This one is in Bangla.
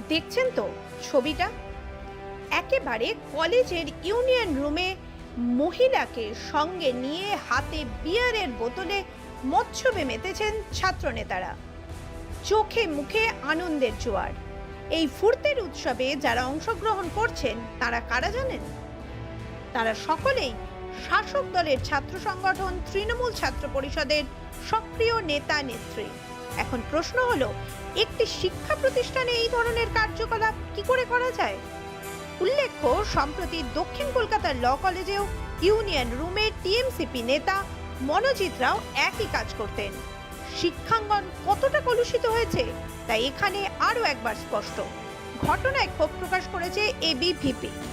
দেখছেন তো ছবিটা, একেবারে কলেজের ইউনিয়ন রুমে মহিলাকে সঙ্গে নিয়ে হাতে বিয়ারের বোতলে মৎসবে মেতেছেন ছাত্রনেতারা। চোখে মুখে আনন্দের জোয়ার। এই ফুর্তির উৎসবে যারা অংশগ্রহণ করছেন তারা কারা জানেন? তারা সকলেই শাসক দলের ছাত্র সংগঠন তৃণমূল ছাত্র পরিষদের সক্রিয় নেতা নেত্রী। এখন প্রশ্ন হলো, একটি শিক্ষা প্রতিষ্ঠানে এই ধরনের কার্যকলাপ কি করে করা যায়? উল্লেখ্য, সম্প্রতি দক্ষিণ কলকাতার ল কলেজেও ইউনিয়ন রুমে টিএমসিপি নেতা মনোজিৎ রাও একই কাজ করতেন। শিক্ষাঙ্গন কতটা কলুষিত হয়েছে তা এখানে আরও একবার স্পষ্ট। ঘটনায় ক্ষোভ প্রকাশ করেছে এবিভিপি।